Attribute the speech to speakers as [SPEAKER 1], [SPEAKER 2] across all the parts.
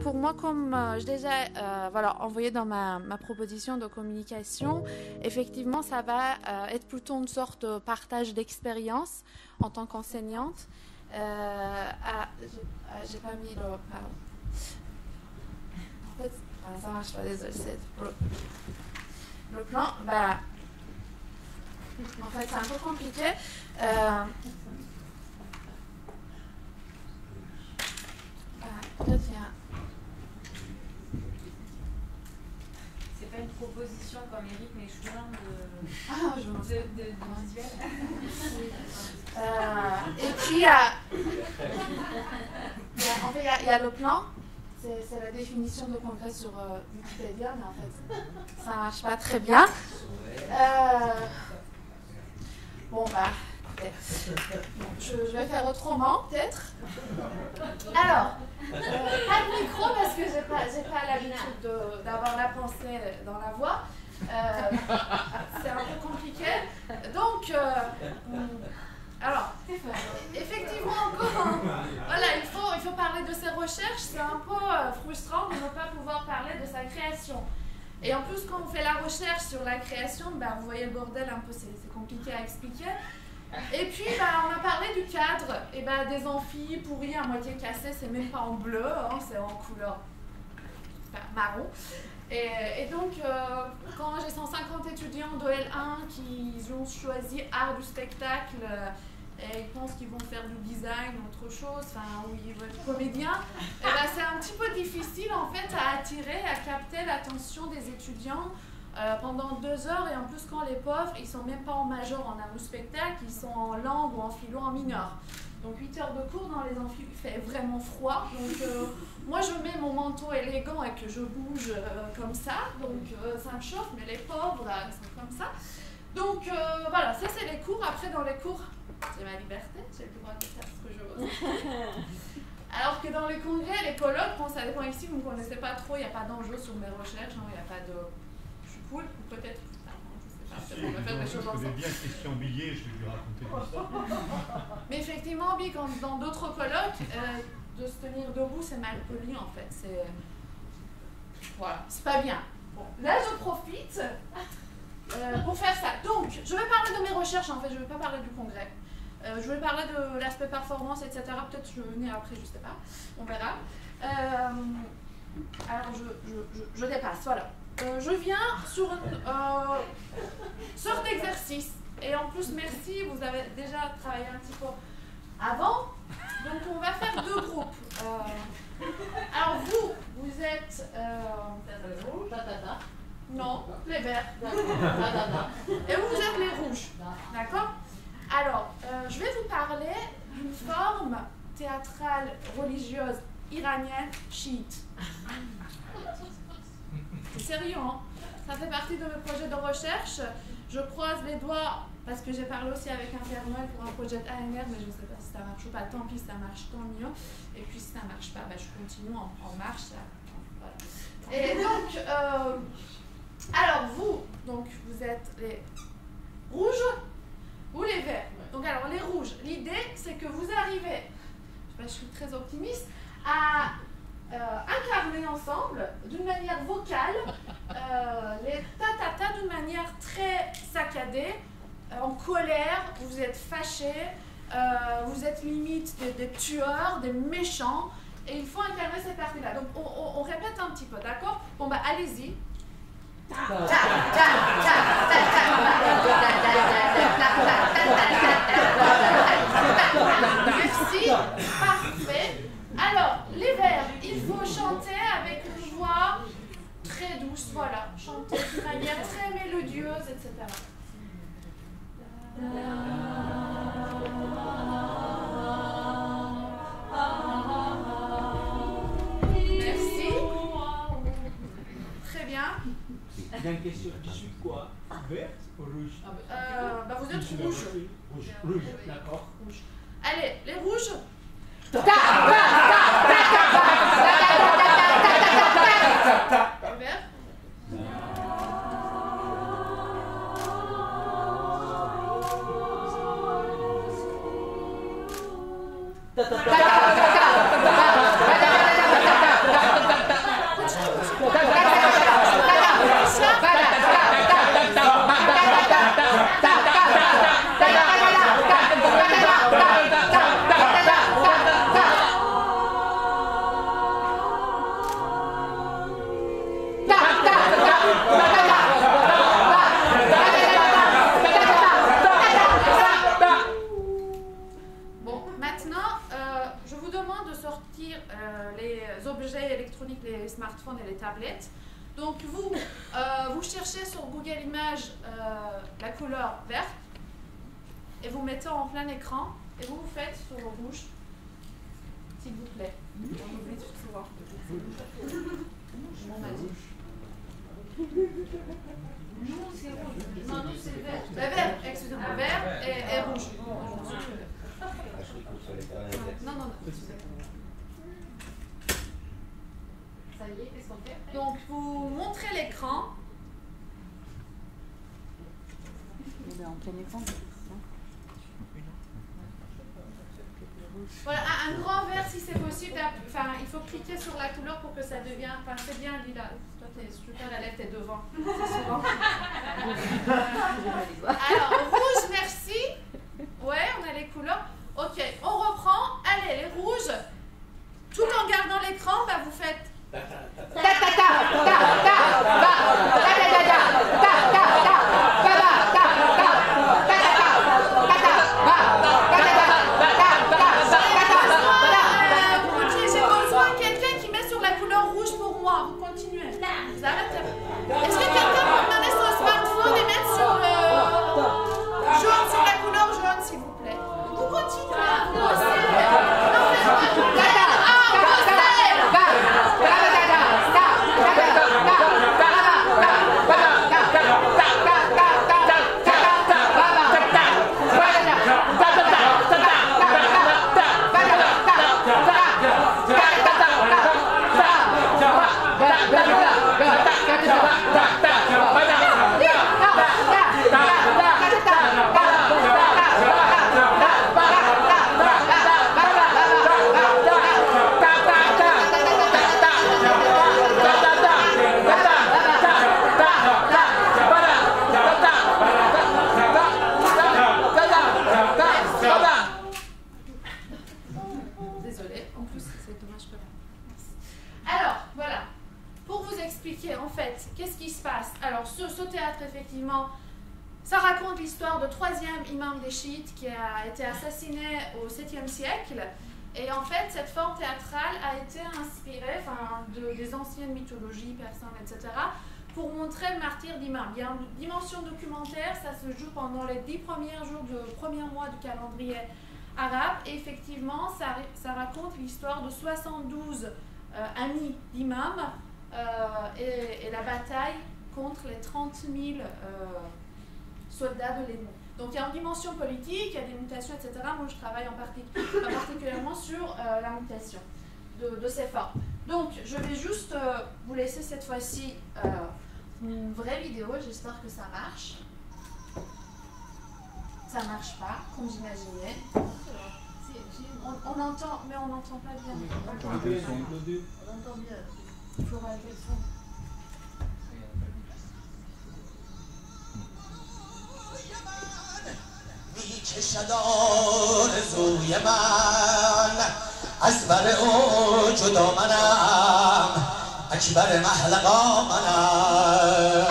[SPEAKER 1] Pour moi, comme je déjà envoyé dans ma proposition de communication, effectivement, ça va être plutôt une sorte de partage d'expérience en tant qu'enseignante. J'ai pas mis le... Pardon. En fait, ça marche pas, désolé. C'est le plan, en fait, c'est un peu compliqué. Peut-être il y a...
[SPEAKER 2] C'est pas une proposition comme Eric Méchoulin de visuel.
[SPEAKER 1] Et puis, il y a le plan. C'est la définition de congrès sur Wikipédia, mais en fait, ça ne marche pas très bien. Écoutez, je vais faire autrement, peut-être. Alors, pas de micro parce que j'ai pas l'habitude d'avoir la pensée dans la voix. C'est un peu compliqué. Donc, alors, effectivement, il faut parler de ses recherches. C'est un peu frustrant de ne pas pouvoir parler de sa création. Et en plus, quand on fait la recherche sur la création, vous voyez le bordel un peu, c'est compliqué à expliquer. Et puis, on a parlé du cadre, et des amphis pourris à moitié cassés, c'est même pas en bleu, hein, c'est en couleur marron. Et donc, quand j'ai 150 étudiants de L1 qui ont choisi art du spectacle et ils pensent qu'ils vont faire du design ou autre chose, ou ils veulent être comédiens, c'est un petit peu difficile en fait à attirer, à capter l'attention des étudiants pendant 2 heures, et en plus quand les pauvres, ils sont même pas en major en art du spectacle, ils sont en langue ou en philo en mineur. Donc 8 heures de cours dans les amphis, il fait vraiment froid. Donc moi je mets mon manteau élégant et que je bouge comme ça, donc ça me chauffe, mais les pauvres là, ils sont comme ça. Donc voilà, ça c'est les cours. Après dans les cours, j'ai ma liberté, j'ai le droit de faire ce que je veux. Alors que dans les congrès, les colloques, ça dépend ici, vous ne me connaissez pas trop, il n'y a pas d'enjeu sur mes recherches, il n'y a pas de... Je suis cool, ou peut-être...
[SPEAKER 3] On va faire des choses ensemble. Je connais bien Christian Billier, je vais lui raconter tout ça.
[SPEAKER 1] Mais effectivement, dans d'autres colloques, de se tenir debout, c'est mal poli en fait. Voilà, c'est pas bien. Bon, là, je profite pour faire ça. Donc, je vais parler de mes recherches en fait, je ne vais pas parler du congrès. Je vais parler de l'aspect performance, etc. Peut-être je vais venir après, je ne sais pas. On verra. Alors, je dépasse, voilà. Je viens sur une sorte d'exercice. Et en plus, merci, vous avez déjà travaillé un petit peu avant. Donc, on va faire 2 groupes. Alors, vous êtes... Non, les verts. Et vous êtes les rouges. D'accord ? Alors, je vais vous parler d'une forme théâtrale religieuse iranienne chiite. C'est sérieux, hein? Ça fait partie de mes projets de recherche. Je croise les doigts parce que j'ai parlé aussi avec un Père Noël pour un projet ANR, mais je ne sais pas si ça marche ou pas. Tant pis, ça marche, tant mieux. Et puis si ça ne marche pas, je continue en marche. Voilà. Et donc, alors vous êtes les rouges ou les verts. Donc alors les rouges, l'idée c'est que vous arrivez, je suis très optimiste, à incarner ensemble d'une manière vocale les ta-ta-ta d'une manière très saccadée, en colère, vous êtes fâchés, vous êtes limite des tueurs, des méchants, et il faut incarner cette partie-là. Donc on répète un petit peu, d'accord? Bon allez-y. Merci, parfait. Alors, les vers, il faut chanter avec une voix très douce, voilà, chanter d'une manière très mélodieuse, etc. Merci. Très bien.
[SPEAKER 4] Il y a une question, je suis quoi? Vert ou rouge?
[SPEAKER 1] Vous êtes rouge.
[SPEAKER 4] Rouge, d'accord.
[SPEAKER 1] Allez, les rouges. Vert. les objets électroniques, les smartphones et les tablettes. Donc vous cherchez sur Google Images la couleur verte et vous mettez en plein écran et vous faites sur le rouge, s'il vous plaît. On oublie souvent.
[SPEAKER 2] Nous, c'est rouge. Non, nous, c'est vert.
[SPEAKER 1] Vert, excusez-moi, vert et rouge. Non.
[SPEAKER 2] Ça y est, qu'est-ce qu'on fait?
[SPEAKER 1] Donc vous montrez l'écran.
[SPEAKER 5] En plein écran.
[SPEAKER 1] Voilà, un grand vert si c'est possible. Enfin, il faut cliquer sur la couleur pour que ça devienne. Enfin, c'est bien dit là. Toi, t'es super à l'aise, t'es devant. C'est souvent. Alors, rouge, merci. Ouais, on a les couleurs. Ok, on reprend. Allez, les rouges. Tout en gardant l'écran, bah, vous faites. Est-ce que quelqu'un peut me donner son smartphone et mettre sur le jaune, sur la couleur jaune, s'il vous plaît? Vous continuez à bosser. Désolée, en plus c'est dommage que là. Alors, voilà. Pour vous expliquer, en fait, qu'est-ce qui se passe? Alors, ce théâtre, effectivement, ça raconte l'histoire du 3e imam des chiites qui a été assassiné au 7e siècle. Et en fait, cette forme théâtrale a été inspirée des anciennes mythologies persanes, etc., pour montrer le martyre d'imam. Il y a une dimension documentaire, ça se joue pendant les 10 premiers jours du premier mois du calendrier arabe. Et effectivement, ça raconte l'histoire de 72 amis d'imam et la bataille contre les 30 000 soldats de l'ennemi. Donc il y a une dimension politique, il y a des mutations, etc. Moi je travaille particulièrement sur la mutation de ces formes. Donc je vais juste vous laisser cette fois-ci une vraie vidéo, j'espère que ça marche. Ça marche pas, comme j'imaginais. On entend, mais on n'entend pas bien.
[SPEAKER 2] On entend bien.
[SPEAKER 1] Il faut rajouter le son.
[SPEAKER 6] میکشد آرزوی من از بر او جدا منم اکبر محلقا منم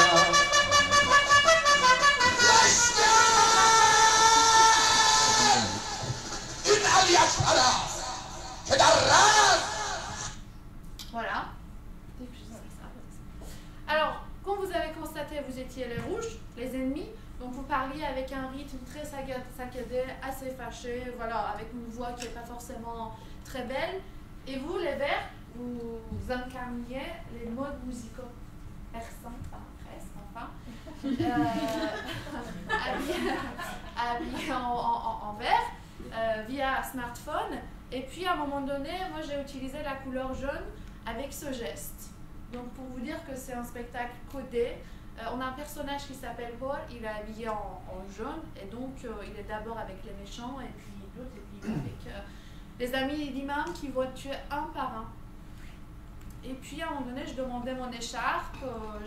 [SPEAKER 6] این علی اکبر است که در رفت.
[SPEAKER 1] Voilà. Alors, comme vous avez constaté, vous étiez les rouges, les ennemis. Donc vous parliez avec un rythme très saccadé, assez fâché, voilà, avec une voix qui n'est pas forcément très belle. Et vous, les verts, vous incarniez les modes musicaux persans, habillés en vert, via smartphone. Et puis à un moment donné, moi j'ai utilisé la couleur jaune avec ce geste. Donc pour vous dire que c'est un spectacle codé. On a un personnage qui s'appelle Paul, il est habillé en jaune, et donc il est d'abord avec les méchants, et puis l'autre, et puis avec les amis d'imam qui vont tuer un par un. Et puis à un moment donné, je demandais mon écharpe,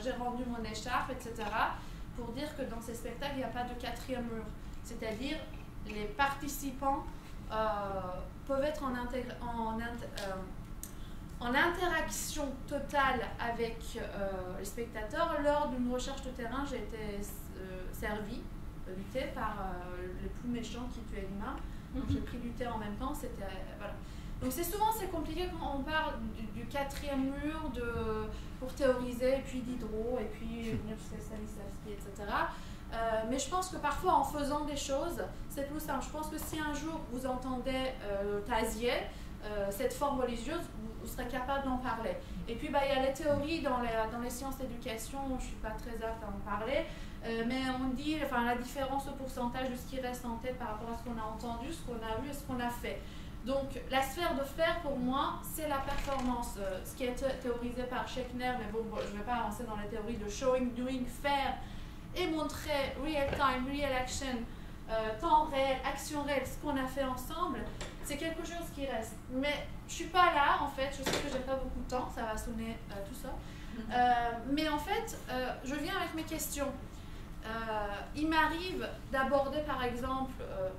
[SPEAKER 1] j'ai rendu mon écharpe, etc., pour dire que dans ces spectacles, il n'y a pas de quatrième mur. C'est-à-dire, les participants peuvent être en interaction totale avec les spectateurs. Lors d'une recherche de terrain, j'ai été lutée par les plus méchants qui tuaient l'imam. Donc j'ai pris lutter en même temps. Voilà. Donc c'est compliqué quand on parle du quatrième mur pour théoriser, et puis Diderot, et puis Stanislavski, etc. Mais je pense que parfois en faisant des choses, c'est plus simple. Je pense que si un jour vous entendez Tazier, cette forme religieuse, vous serez capable d'en parler. Et puis il y a les théories dans les sciences d'éducation, je ne suis pas très apte à en parler, mais on dit la différence au pourcentage de ce qui reste en tête par rapport à ce qu'on a entendu, ce qu'on a vu et ce qu'on a fait. Donc la sphère de faire pour moi, c'est la performance, ce qui est théorisé par Schechner, mais bon, je ne vais pas avancer dans les théories de showing, doing, faire et montrer real time, real action, temps réel, action réelle, ce qu'on a fait ensemble, c'est quelque chose qui reste. Mais je ne suis pas là, en fait, je sais que je n'ai pas beaucoup de temps, ça va sonner tout ça. Mais en fait, je viens avec mes questions. Il m'arrive d'aborder par exemple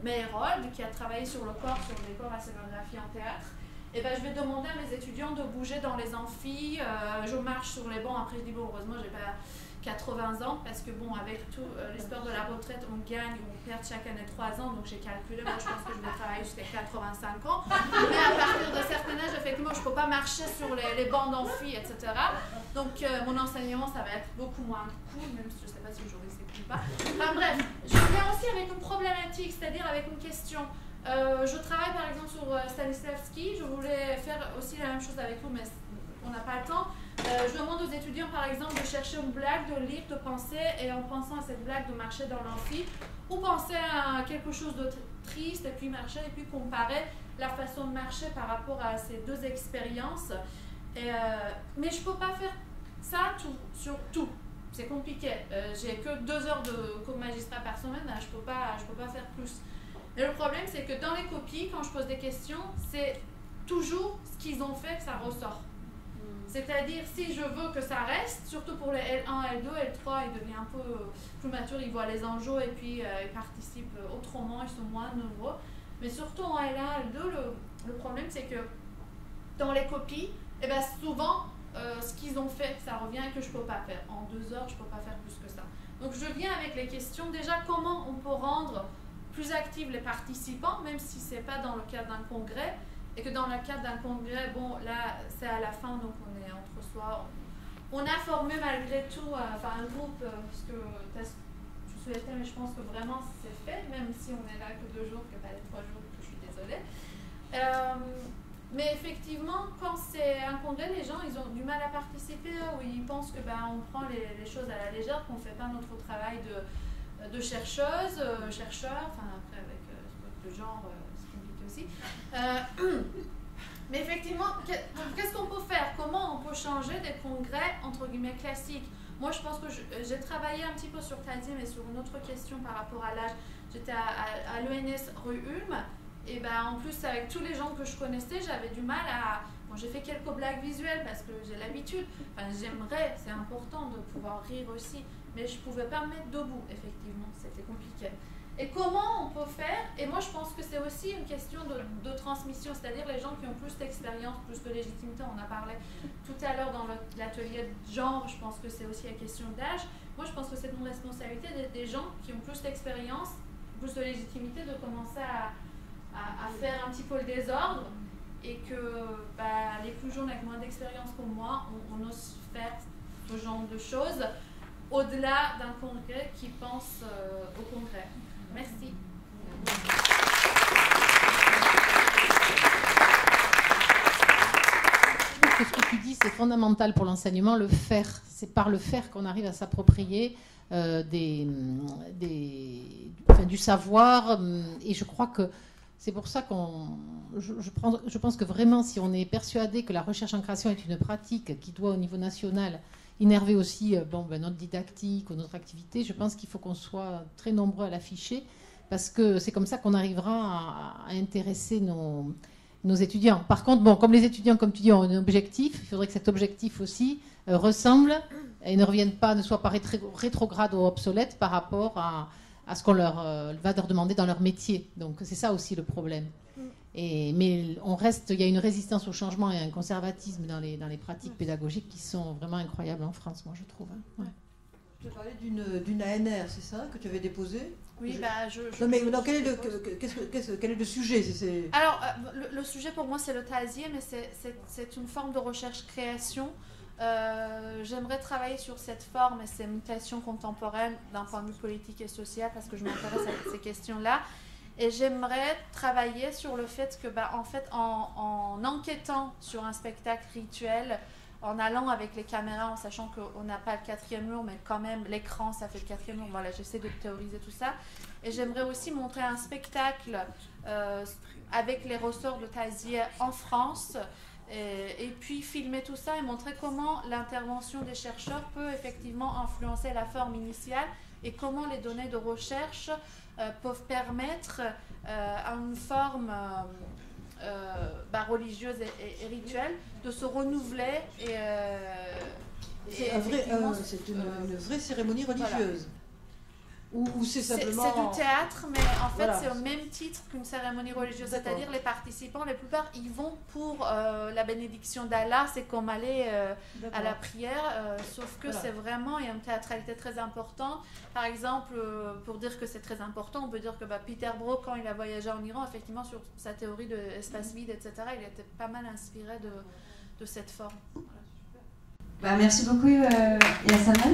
[SPEAKER 1] Meyerhold, qui a travaillé sur le corps, sur le décor, la scénographie en théâtre. Et je vais demander à mes étudiants de bouger dans les amphis, je marche sur les bancs, après je dis bon, heureusement j'ai pas 80 ans, parce que bon, avec tout l'histoire de la retraite, on gagne ou on perd chaque année 3 ans, donc j'ai calculé, moi je pense que je vais travailler jusqu'à 85 ans, mais à partir de certain âge, effectivement, je ne peux pas marcher sur les bancs d'amphi, etc. Donc mon enseignement, ça va être beaucoup moins cool, même si je ne sais pas si aujourd'hui c'est cool ou pas. Enfin bref, je viens aussi avec une problématique, c'est-à-dire avec une question. Je travaille par exemple sur Stanislavski, je voulais faire aussi la même chose avec vous, mais on n'a pas le temps. Je demande aux étudiants par exemple de chercher une blague, de lire, de penser, et en pensant à cette blague de marcher dans l'amphi, ou penser à quelque chose de triste, et puis marcher, et puis comparer la façon de marcher par rapport à ces deux expériences. Mais je ne peux pas faire ça sur tout, c'est compliqué. J'ai que 2 heures de cours magistrat par semaine, je ne peux pas faire plus. Mais le problème, c'est que dans les copies, quand je pose des questions, c'est toujours ce qu'ils ont fait que ça ressort. C'est-à-dire, si je veux que ça reste, surtout pour les L1, L2, L3, ils deviennent un peu plus matures, ils voient les enjeux et puis ils participent autrement, ils sont moins nombreux. Mais surtout en L1, L2, le problème, c'est que dans les copies, souvent, ce qu'ils ont fait, ça revient et que je ne peux pas faire. En 2 heures, je ne peux pas faire plus que ça. Donc, je viens avec les questions. Déjà, comment on peut rendre plus actifs les participants, même si ce n'est pas dans le cadre d'un congrès, et que dans le cadre d'un congrès, bon, là, c'est à la fin, donc on est entre soi. On a formé malgré tout un groupe, parce que je souhaitais, mais je pense que vraiment c'est fait, même si on est là que 2 jours, que pas les 3 jours, que je suis désolée. Mais effectivement, quand c'est un congrès, les gens, ils ont du mal à participer, ou ils pensent que on prend les choses à la légère, qu'on ne fait pas notre travail de chercheuse, chercheur, enfin après avec le genre, c'est compliqué aussi. Mais effectivement, qu'est-ce qu'on peut faire? Comment on peut changer des congrès entre guillemets classiques? Moi, je pense que j'ai travaillé un petit peu sur Tazier, mais sur une autre question par rapport à l'âge. J'étais à l'ENS rue Ulm, et en plus avec tous les gens que je connaissais, j'avais du mal à... Bon, j'ai fait quelques blagues visuelles parce que j'ai l'habitude. Enfin, j'aimerais, c'est important de pouvoir rire aussi, mais je ne pouvais pas me mettre debout, effectivement, c'était compliqué. Et comment on peut faire? Et moi, je pense que c'est aussi une question de transmission, c'est-à-dire les gens qui ont plus d'expérience, plus de légitimité. On a parlé tout à l'heure dans l'atelier de genre, je pense que c'est aussi la question d'âge. Moi, je pense que c'est une responsabilité des gens qui ont plus d'expérience, plus de légitimité, de commencer à faire un petit peu le désordre, et que les plus jeunes avec moins d'expérience comme moi, on ose faire ce genre de choses au-delà d'un congrès qui pense au congrès. Merci.
[SPEAKER 7] Ce que tu dis, c'est fondamental pour l'enseignement, le faire. C'est par le faire qu'on arrive à s'approprier du savoir. Et je crois que c'est pour ça je pense que vraiment, si on est persuadé que la recherche en création est une pratique qui doit, au niveau national, innerver aussi notre didactique ou notre activité, je pense qu'il faut qu'on soit très nombreux à l'afficher, parce que c'est comme ça qu'on arrivera à intéresser nos étudiants. Par contre, comme les étudiants, comme tu dis, ont un objectif, il faudrait que cet objectif aussi ressemble et ne soit pas rétrograde ou obsolète par rapport à ce qu'on va leur demander dans leur métier. Donc c'est ça aussi le problème. Mais il y a une résistance au changement et un conservatisme dans les pratiques pédagogiques qui sont vraiment incroyables en France, moi je trouve. Ouais.
[SPEAKER 8] Tu as parlé d'une ANR, c'est ça, que tu avais déposée?
[SPEAKER 1] Oui,
[SPEAKER 8] non, mais non, quel est le sujet?
[SPEAKER 1] Alors, le sujet pour moi, c'est le tasier, mais c'est une forme de recherche-création. J'aimerais travailler sur cette forme et ces mutations contemporaines d'un point de vue politique et social, parce que je m'intéresse à ces questions-là. Et j'aimerais travailler sur le fait que, en fait, en enquêtant sur un spectacle rituel, en allant avec les caméras, en sachant qu'on n'a pas le quatrième mur, mais quand même l'écran, ça fait le quatrième mur. Voilà, j'essaie de théoriser tout ça. Et j'aimerais aussi montrer un spectacle avec les ressorts de tasier en France, et puis filmer tout ça et montrer comment l'intervention des chercheurs peut effectivement influencer la forme initiale et comment les données de recherche peuvent permettre à une forme religieuse et rituelle de se renouveler.
[SPEAKER 8] C'est une vraie cérémonie religieuse. Voilà. Ou c'est simplement...
[SPEAKER 1] C'est du théâtre, mais en fait c'est au même titre qu'une cérémonie religieuse, c'est-à-dire les participants, la plupart, ils vont pour la bénédiction d'Allah, c'est comme aller à la prière, sauf que c'est vraiment, il y a une théâtralité très importante. Par exemple, pour dire que c'est très important, on peut dire que Peter Brook, quand il a voyagé en Iran, effectivement sur sa théorie de l'espace vide, etc., il était pas mal inspiré de cette forme.
[SPEAKER 9] Merci beaucoup Yassine.